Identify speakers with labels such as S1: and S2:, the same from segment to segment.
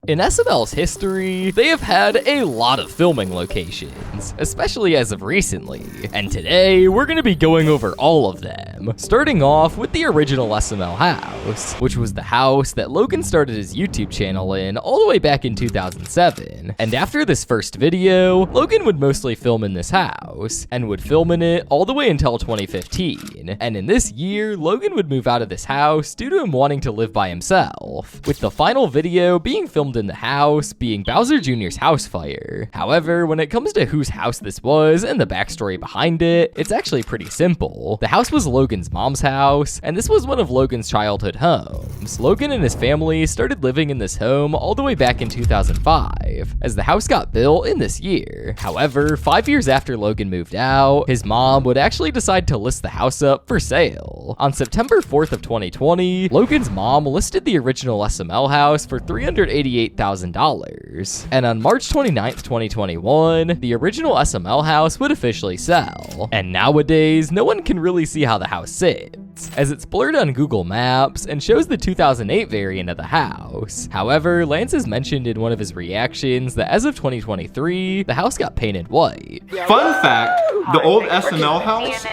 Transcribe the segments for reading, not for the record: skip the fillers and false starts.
S1: In SML's history, they have had a lot of filming locations, especially as of recently, and today we're going to be going over all of them, starting off with the original SML house, which was the house that Logan started his YouTube channel in all the way back in 2007, and after this first video, Logan would mostly film in this house, and would film in it all the way until 2015, and in this year, Logan would move out of this house due to him wanting to live by himself, with the final video being filmed in the house being Bowser Jr.'s house fire. However, when it comes to whose house this was and the backstory behind it, it's actually pretty simple. The house was Logan's mom's house, and this was one of Logan's childhood homes. Logan and his family started living in this home all the way back in 2005, as the house got built in this year. However, 5 years after Logan moved out, his mom would actually decide to list the house up for sale. On September 4th of 2020, Logan's mom listed the original SML house for $388,000. And on March 29th, 2021, the original SML house would officially sell. And nowadays, no one can really see how the house sits, as it's blurred on Google Maps and shows the 2008 variant of the house. However, Lance has mentioned in one of his reactions that as of 2023, the house got painted white.
S2: Fun fact, the old SML house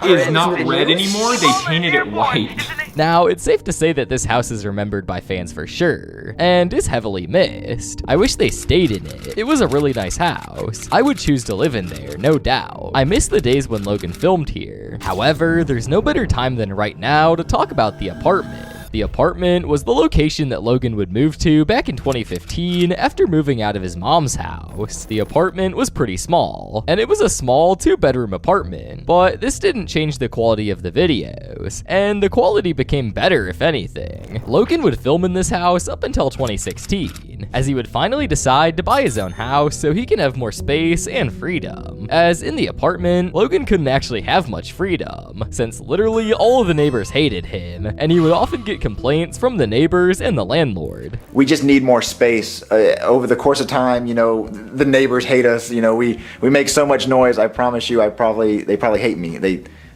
S2: is not red anymore, they painted it white.
S1: Now, it's safe to say that this house is remembered by fans for sure, and is heavily missed. I wish they stayed in it. It was a really nice house. I would choose to live in there, no doubt. I miss the days when Logan filmed here. However, there's no better time than right now to talk about the apartment. The apartment was the location that Logan would move to back in 2015 after moving out of his mom's house. The apartment was pretty small, and it was a small 2-bedroom apartment, but this didn't change the quality of the videos, and the quality became better if anything. Logan would film in this house up until 2016, as he would finally decide to buy his own house so he can have more space and freedom, as in the apartment, Logan couldn't actually have much freedom, since literally all of the neighbors hated him, and he would often get complaints from the neighbors and the landlord.
S3: We just need more space. Over the course of time, you know, the neighbors hate us. You know, we make so much noise. I promise you, they probably hate me.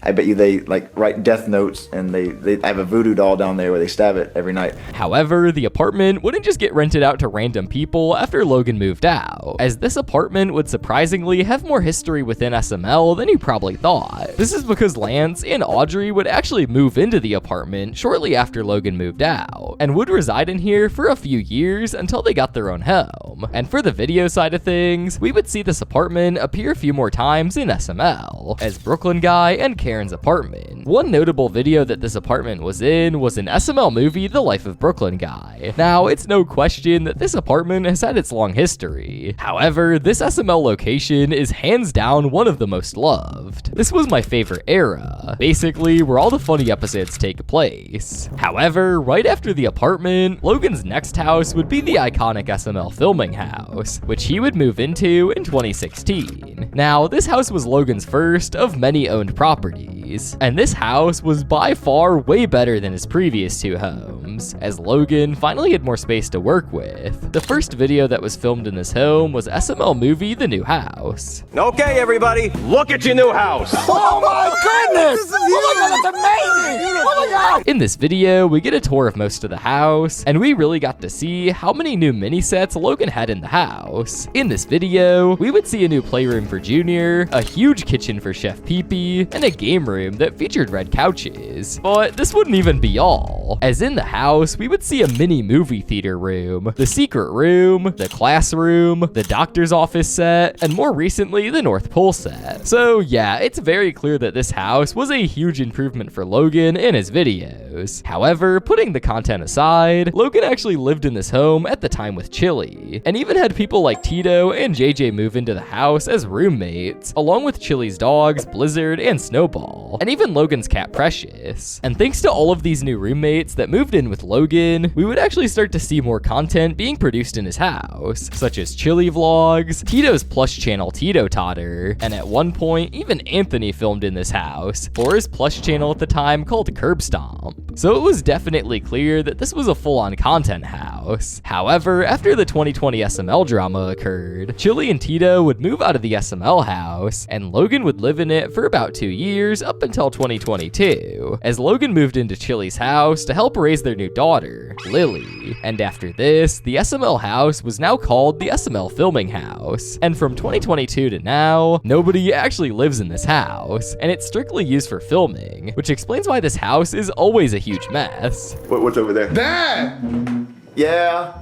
S3: I bet you they like write death notes, and I have a voodoo doll down there where they stab it every night.
S1: However, the apartment wouldn't just get rented out to random people after Logan moved out, as this apartment would surprisingly have more history within SML than you probably thought. This is because Lance and Audrey would actually move into the apartment shortly after Logan moved out, and would reside in here for a few years until they got their own home. And for the video side of things, we would see this apartment appear a few more times in SML, as Brooklyn Guy and Karen's apartment. One notable video that this apartment was in was an SML movie, The Life of Brooklyn Guy. Now, it's no question that this apartment has had its long history. However, this SML location is hands down one of the most loved. This was my favorite era, basically where all the funny episodes take place. However, right after the apartment, Logan's next house would be the iconic SML filming house, which he would move into in 2016. Now, this house was Logan's first of many owned properties, and this house was by far way better than his previous 2 homes, as Logan finally had more space to work with. The first video that was filmed in this home was SML movie The New House.
S4: Okay, everybody, look at your new house.
S5: Oh my goodness! Oh my god, that's amazing! Oh my god!
S1: In this video, we get a tour of most of the house, and we really got to see how many new mini sets Logan had in the house. In this video, we would see a new playroom for Junior, a huge kitchen for Chef Pee-Pee, and a game room that featured red couches. But this wouldn't even be all, as in the house, we would see a mini movie theater room, the secret room, the classroom, the doctor's office set, and more recently, the North Pole set. So yeah, it's very clear that this house was a huge improvement for Logan in his videos. However, putting the content aside, Logan actually lived in this home at the time with Chili, and even had people like Tito and JJ move into the house as roommates, along with Chili's dogs, Blizzard and Snowball, and even Logan's cat Precious. And thanks to all of these new roommates that moved in with Logan, we would actually start to see more content being produced in his house, such as Chili vlogs, Tito's plush channel Tito Totter, and at one point, even Anthony filmed in this house for his plush channel at the time called Curb Stomp. So it was definitely clear that this was a full-on content house. However, after the 2020 SML drama occurred, Chili and Tito would move out of the SML house, and Logan would live in it for about 2 years up until 2022, as Logan moved into Chili's house to help raise their new new daughter, Lily. And after this, the SML house was now called the SML Filming House. And from 2022 to now, nobody actually lives in this house, and it's strictly used for filming, which explains why this house is always a huge mess.
S3: What's over there?
S5: Dad!
S3: Yeah.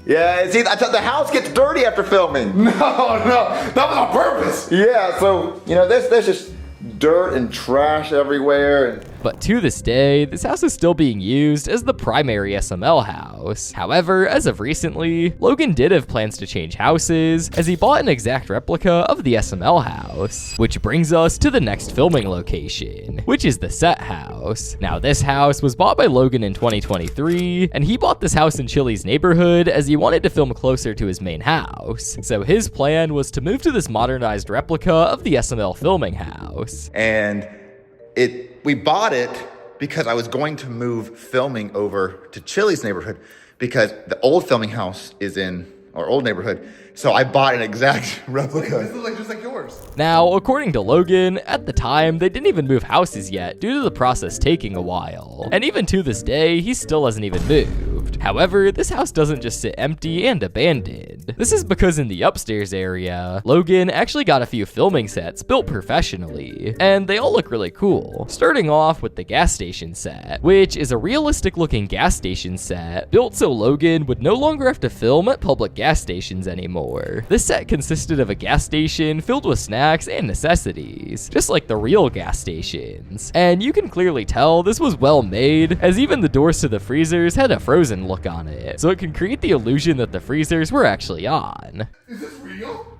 S3: Yeah, see, the house gets dirty after filming.
S5: No, that was on purpose.
S3: Yeah, so, you know, there's just dirt and trash everywhere. And
S1: But to this day, this house is still being used as the primary SML house. However, as of recently, Logan did have plans to change houses, as he bought an exact replica of the SML house. Which brings us to the next filming location, which is the set house. Now, this house was bought by Logan in 2023, and he bought this house in Chili's neighborhood as he wanted to film closer to his main house. So his plan was to move to this modernized replica of the SML filming house.
S3: And we bought it because I was going to move filming over to Chili's neighborhood because the old filming house is in our old neighborhood. So I bought an exact replica.
S5: This is just like yours.
S1: Now, according to Logan, at the time, they didn't even move houses yet due to the process taking a while. And even to this day, he still hasn't even moved. However, this house doesn't just sit empty and abandoned. This is because in the upstairs area, Logan actually got a few filming sets built professionally, and they all look really cool. Starting off with the gas station set, which is a realistic looking gas station set built so Logan would no longer have to film at public gas stations anymore. This set consisted of a gas station filled with snacks and necessities, just like the real gas stations. And you can clearly tell this was well made, as even the doors to the freezers had a frozen look on it, so it can create the illusion that the freezers were actually on.
S5: Is this real?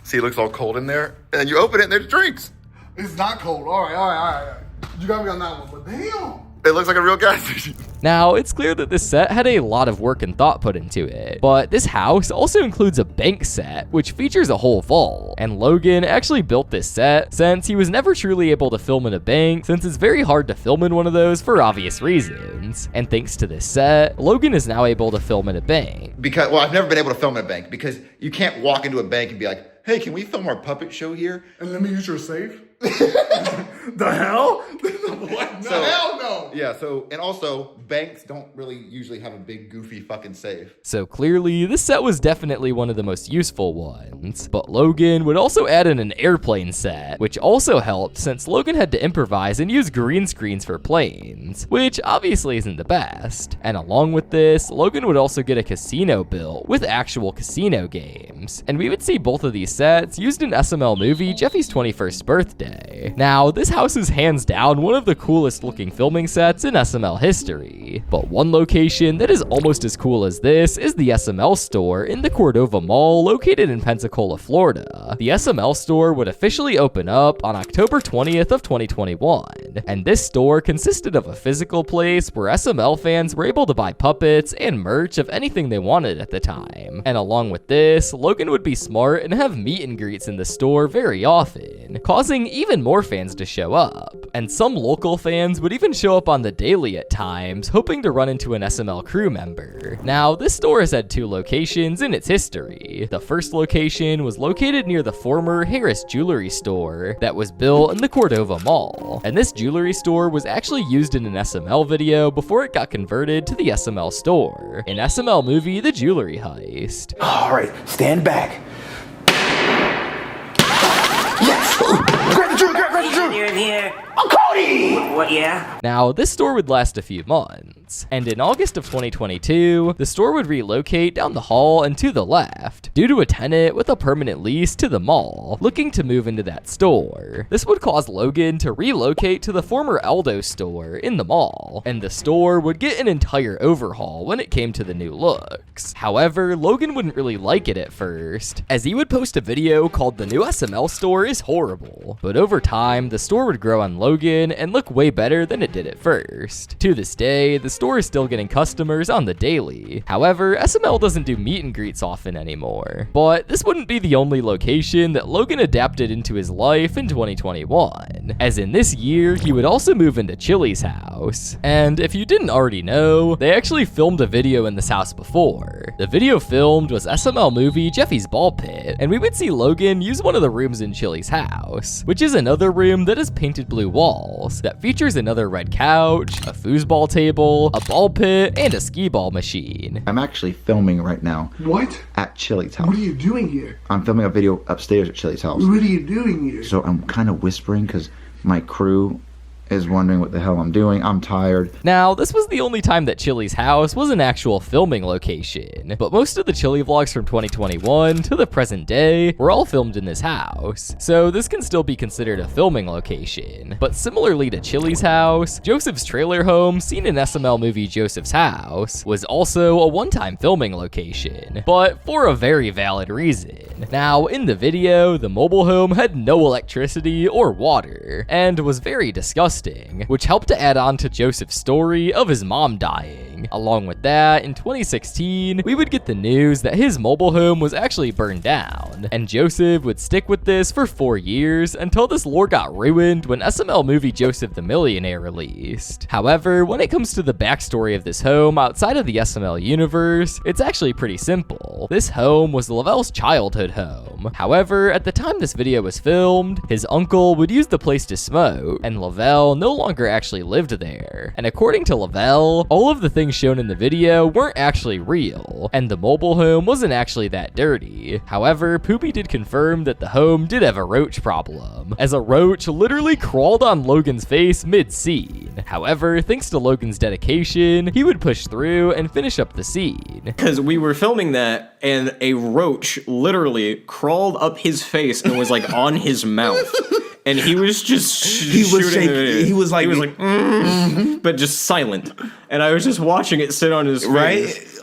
S3: See, it looks all cold in there. And then you open it and there's drinks.
S5: It's not cold. All right. You got me on that one, but damn.
S3: It looks like a real gas station.
S1: Now, it's clear that this set had a lot of work and thought put into it, but this house also includes a bank set, which features a whole vault, and Logan actually built this set since he was never truly able to film in a bank, since it's very hard to film in one of those for obvious reasons. And thanks to this set, Logan is now able to film in a bank.
S3: Because, well, I've never been able to film in a bank because you can't walk into a bank and be like, hey, can we film our puppet show here?
S5: And let me use your safe? The hell? What? The hell no.
S3: Yeah, so, and also, banks don't really usually have a big, goofy fucking safe.
S1: So clearly, this set was definitely one of the most useful ones. But Logan would also add in an airplane set, which also helped since Logan had to improvise and use green screens for planes, which obviously isn't the best. And along with this, Logan would also get a casino built with actual casino games. And we would see both of these sets used in SML movie Jeffy's 21st birthday. Now, this house is hands down one of the coolest looking filming sets in SML history. But one location that is almost as cool as this is the SML store in the Cordova Mall located in Pensacola, Florida. The SML store would officially open up on October 20th of 2021. And this store consisted of a physical place where SML fans were able to buy puppets and merch of anything they wanted at the time. And along with this, Logan would be smart and have meet and greets in the store very often, causing even more fans to show up. And some local fans would even show up on the daily at times, hoping to run into an SML crew member. Now, this store has had two locations in its history. The first location was located near the former Harris Jewelry store that was built in the Cordova Mall. And this jewelry store was actually used in an SML video before it got converted to the SML store, an SML movie, The Jewelry Heist.
S3: All right, stand back. Yes! Grab the jewelry, grab the jewelry!
S6: You're in here.
S3: I'm Cody!
S6: What, yeah?
S1: Now, this store would last a few months, and in August of 2022, the store would relocate down the hall and to the left, due to a tenant with a permanent lease to the mall, looking to move into that store. This would cause Logan to relocate to the former Aldo store in the mall, and the store would get an entire overhaul when it came to the new looks. However, Logan wouldn't really like it at first, as he would post a video called "The New SML Store is Horrible," but over time, the store would grow on Logan and look way better than it did at first. To this day, the store is still getting customers on the daily. However, SML doesn't do meet and greets often anymore. But this wouldn't be the only location that Logan adapted into his life in 2021, as in this year, he would also move into Chili's house. And if you didn't already know, they actually filmed a video in this house before. The video filmed was SML movie Jeffy's Ball Pit, and we would see Logan use one of the rooms in Chili's house, which is another room that has painted blue walls that features another red couch, a foosball table, a ball pit, and a skee ball machine.
S3: I'm actually filming right now.
S5: What?
S3: At Chili's house.
S5: What are you doing here?
S3: I'm filming a video upstairs at Chili's house.
S5: What are you doing here?
S3: So I'm kind of whispering because my crew is wondering what the hell I'm doing. I'm tired.
S1: Now, this was the only time that Chili's house was an actual filming location, but most of the Chili vlogs from 2021 to the present day were all filmed in this house, so this can still be considered a filming location. But similarly to Chili's house, Joseph's trailer home, seen in SML movie Joseph's House, was also a one-time filming location, but for a very valid reason. Now, in the video, the mobile home had no electricity or water, and was very disgusting, which helped to add on to Joseph's story of his mom dying. Along with that, in 2016, we would get the news that his mobile home was actually burned down, and Joseph would stick with this for 4 years until this lore got ruined when SML movie Joseph the Millionaire released. However, when it comes to the backstory of this home outside of the SML universe, it's actually pretty simple. This home was Lavelle's childhood home. However, at the time this video was filmed, his uncle would use the place to smoke, and Lavelle no longer actually lived there. And according to Lavelle, all of the things shown in the video weren't actually real, and the mobile home wasn't actually that dirty. However, Poopy did confirm that the home did have a roach problem, as a roach literally crawled on Logan's face mid-scene. However, thanks to Logan's dedication, he would push through and finish up the scene.
S6: Because we were filming that, and a roach literally crawled up his face and was like on his mouth. And he was just shooting. He was like, but just silent. And I was just watching it sit on his face.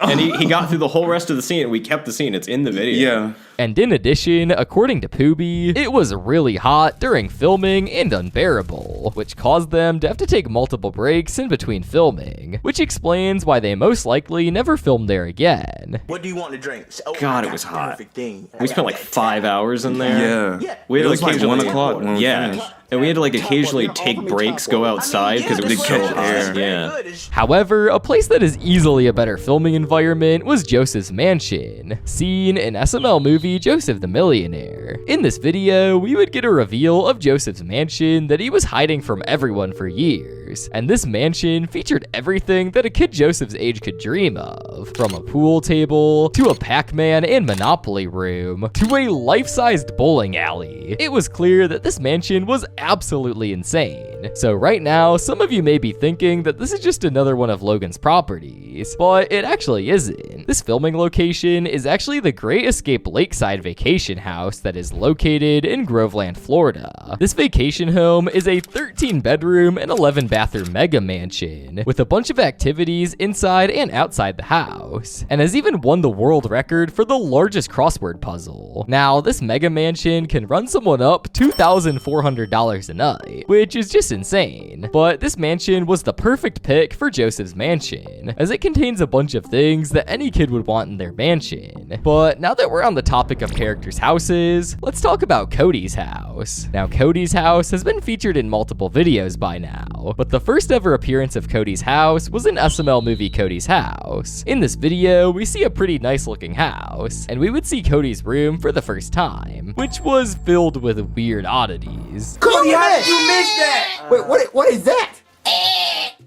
S2: Right?
S6: And he got through the whole rest of the scene, and we kept the scene. It's in the video.
S2: Yeah.
S1: And in addition, according to Poobie, it was really hot during filming and unbearable, which caused them to have to take multiple breaks in between filming, which explains why they most likely never filmed there again.
S7: What do you want to drink?
S6: God, it was hot. We spent like 5 hours in there.
S2: Yeah.
S6: We had
S2: It was like 1 o'clock when we
S6: Yeah.
S2: finished.
S6: And we had to like occasionally take breaks, go outside, because it was so
S2: catch
S6: hot.
S2: air.
S6: Yeah.
S1: However, a place that is easily a better filming environment was Joseph's mansion, seen in SML movie Joseph the Millionaire. In this video, we would get a reveal of Joseph's mansion that he was hiding from everyone for years, and this mansion featured everything that a kid Joseph's age could dream of, from a pool table, to a Pac-Man and Monopoly room, to a life-sized bowling alley. It was clear that this mansion was absolutely insane. So right now, some of you may be thinking that this is just another one of Logan's properties, but it actually isn't. This filming location is actually the Great Escape Lakeside vacation house that is located in Groveland, Florida. This vacation home is a 13-bedroom and 11-bathroom mega mansion with a bunch of activities inside and outside the house, and has even won the world record for the largest crossword puzzle. Now, this mega mansion can run someone up $2,400 a night, which is just insane. But this mansion was the perfect pick for Joseph's mansion, as it contains a bunch of things that any kid would want in their mansion. But now that we're on the topic of characters' houses, let's talk about Cody's house. Now, Cody's house has been featured in multiple videos by now, but the first ever appearance of Cody's house was in SML movie Cody's House. In this video, we see a pretty nice looking house, and we would see Cody's room for the first time, which was filled with weird oddities.
S7: Cody, how did you miss that?
S3: Wait, what is that?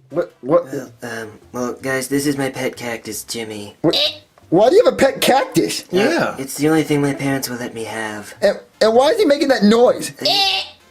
S3: What?
S8: Well, guys, this is my pet cactus, Jimmy.
S3: Why do you have a pet cactus?
S7: Yeah.
S8: It's the only thing my parents will let me have.
S3: And why is he making that noise?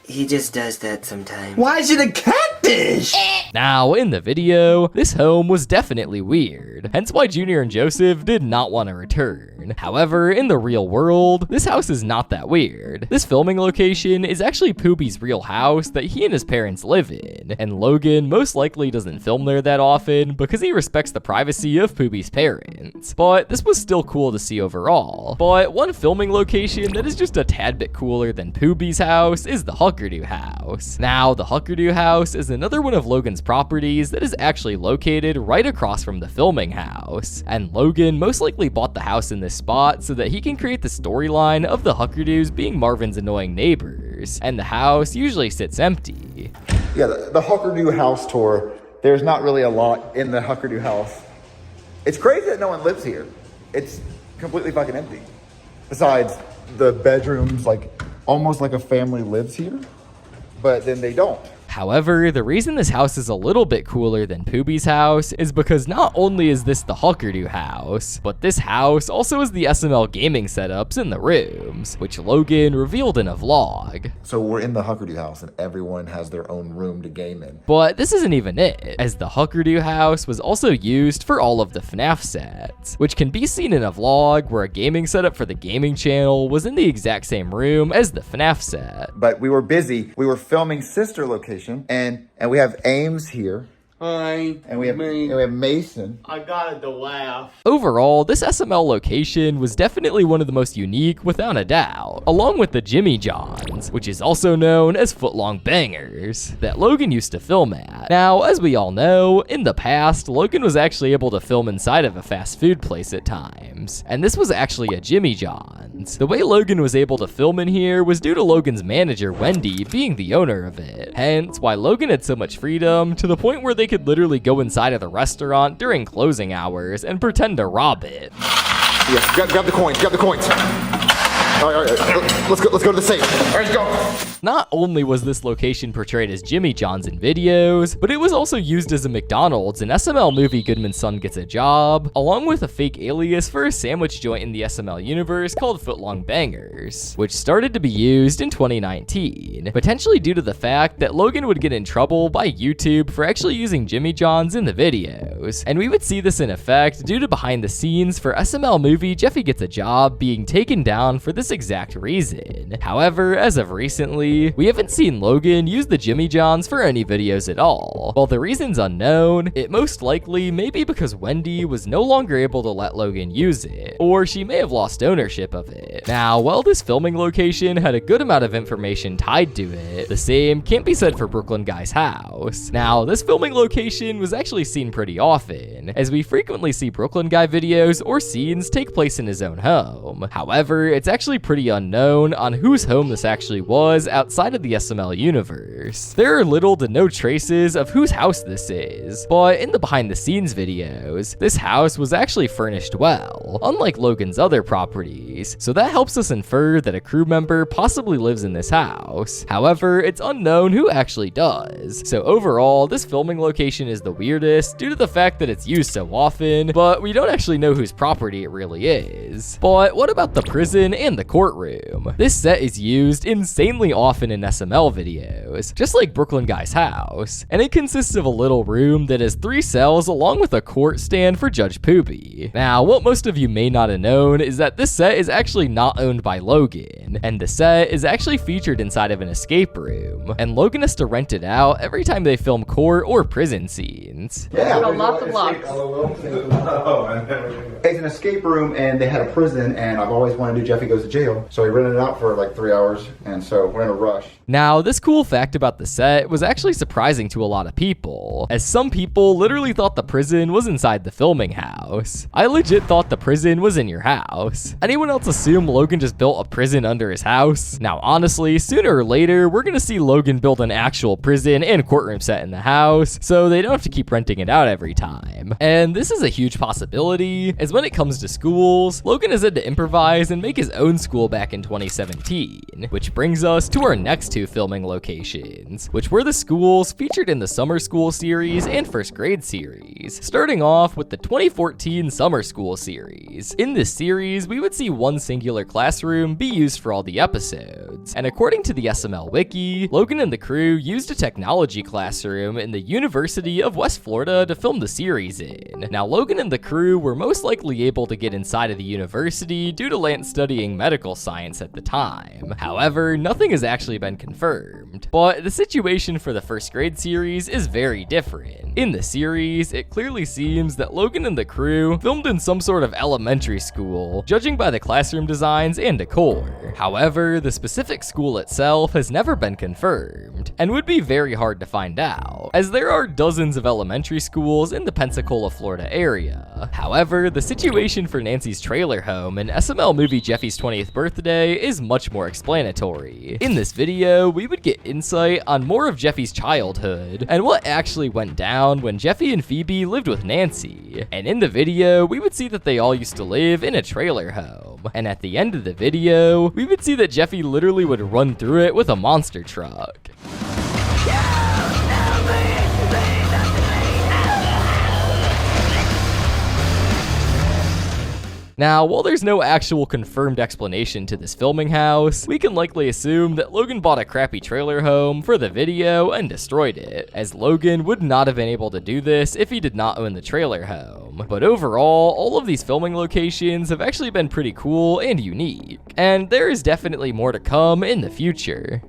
S8: He just does that sometimes.
S7: Why is it a cactus?
S1: Now, in the video, this home was definitely weird, hence why Junior and Joseph did not want to return. However, in the real world, this house is not that weird. This filming location is actually Poobie's real house that he and his parents live in, and Logan most likely doesn't film there that often because he respects the privacy of Poobie's parents. But this was still cool to see overall. But one filming location that is just a tad bit cooler than Poobie's house is the Huckerdoo house. Now, the Huckerdoo house is another one of Logan's properties that is actually located right across from the filming house, and Logan most likely bought the house in this spot so that he can create the storyline of the Huckerdoos being Marvin's annoying neighbors, and the house usually sits empty.
S3: Yeah, the Huckerdoo house tour. There's not really a lot in the Huckerdoo house. It's crazy that no one lives here. It's completely fucking empty. Besides the bedrooms, like almost like a family lives here. but then they don't.
S1: However, the reason this house is a little bit cooler than Poobie's house is because not only is this the Huckerdoo house, but this house also has the SML gaming setups in the rooms, which Logan revealed in a vlog.
S3: So we're in the Huckerdoo house and everyone has their own room to game in.
S1: But this isn't even it, as the Huckerdoo house was also used for all of the FNAF sets, which can be seen in a vlog where a gaming setup for the gaming channel was in the exact same room as the FNAF set.
S3: But we were busy. We were filming sister location, and we have Ames here.
S5: Hi.
S3: And we have Mason.
S5: I got to laugh.
S1: Overall, this SML location was definitely one of the most unique without a doubt, along with the Jimmy John's, which is also known as Footlong Bangers, that Logan used to film at. Now, as we all know, in the past, Logan was actually able to film inside of a fast food place at times, and this was actually a Jimmy John's. The way Logan was able to film in here was due to Logan's manager, Wendy, being the owner of it, hence why Logan had so much freedom to the point where they could literally go inside of the restaurant during closing hours and pretend to rob it.
S3: Yes, grab the coins, All right. Let's go to the safe. All right, go.
S1: Not only was this location portrayed as Jimmy John's in videos, but it was also used as a McDonald's in SML movie Goodman's Son Gets a Job, along with a fake alias for a sandwich joint in the SML universe called Footlong Bangers, which started to be used in 2019, potentially due to the fact that Logan would get in trouble by YouTube for actually using Jimmy John's in the videos, and we would see this in effect due to behind the scenes for SML movie Jeffy Gets a Job being taken down for this exact reason. However, as of recently, we haven't seen Logan use the Jimmy John's for any videos at all. While the reason's unknown, it most likely may be because Wendy was no longer able to let Logan use it, or she may have lost ownership of it. Now, while this filming location had a good amount of information tied to it, the same can't be said for Brooklyn Guy's house. Now, this filming location was actually seen pretty often, as we frequently see Brooklyn Guy videos or scenes take place in his own home. However, it's actually pretty unknown on whose home this actually was outside of the SML universe. There are little to no traces of whose house this is, but in the behind the scenes videos, this house was actually furnished well, unlike Logan's other properties, so that helps us infer that a crew member possibly lives in this house. However, it's unknown who actually does, so overall, this filming location is the weirdest due to the fact that it's used so often, but we don't actually know whose property it really is. But what about the prison and the courtroom? This set is used insanely often in SML videos, just like Brooklyn Guy's house, and it consists of a little room that has 3 cells along with a court stand for Judge Poopy. Now, what most of you may not have known is that this set is actually not owned by Logan, and the set is actually featured inside of an escape room, and Logan has to rent it out every time they film court or prison scenes.
S3: Yeah,
S9: Lots of blocks.
S3: It's an escape room, and they had a prison, and I've always wanted to do Jeffy Goes to Jail, so we rented it out for like 3 hours, and so we're in a rush.
S1: Now, this cool fact about the set was actually surprising to a lot of people, as some people literally thought the prison was inside the filming house. I legit thought the prison was in your house. Anyone else assume Logan just built a prison under his house? Now, honestly, sooner or later, we're gonna see Logan build an actual prison and courtroom set in the house, so they don't have to keep renting it out every time. And this is a huge possibility, as when it comes to schools, Logan has had to improvise and make his own school back in 2017, which brings us to our next 2 filming locations, which were the schools featured in the Summer School series and First Grade series, starting off with the 2014 Summer School series. In this series, we would see one singular classroom be used for all the episodes, and according to the SML wiki, Logan and the crew used a technology classroom in the University of West Florida to film the series in. Now, Logan and the crew were most likely able to get inside of the university due to Lance studying medical science at the time. However, nothing has actually been confirmed, but the situation for the First Grade series is very different. In the series, it clearly seems that Logan and the crew filmed in some sort of elementary school, judging by the classroom designs and decor. However, the specific school itself has never been confirmed, and would be very hard to find out, as there are dozens of elementary schools in the Pensacola, Florida area. However, the situation for Nancy's trailer home in SML movie Jeffy's 20th birthday is much more explanatory. In this video, we would get insight on more of Jeffy's childhood, and what actually went down when Jeffy and Phoebe lived with Nancy. And in the video, we would see that they all used to live in a trailer home. And at the end of the video, we would see that Jeffy literally would run through it with a monster truck. Now, while there's no actual confirmed explanation to this filming house, we can likely assume that Logan bought a crappy trailer home for the video and destroyed it, as Logan would not have been able to do this if he did not own the trailer home. But overall, all of these filming locations have actually been pretty cool and unique, and there is definitely more to come in the future.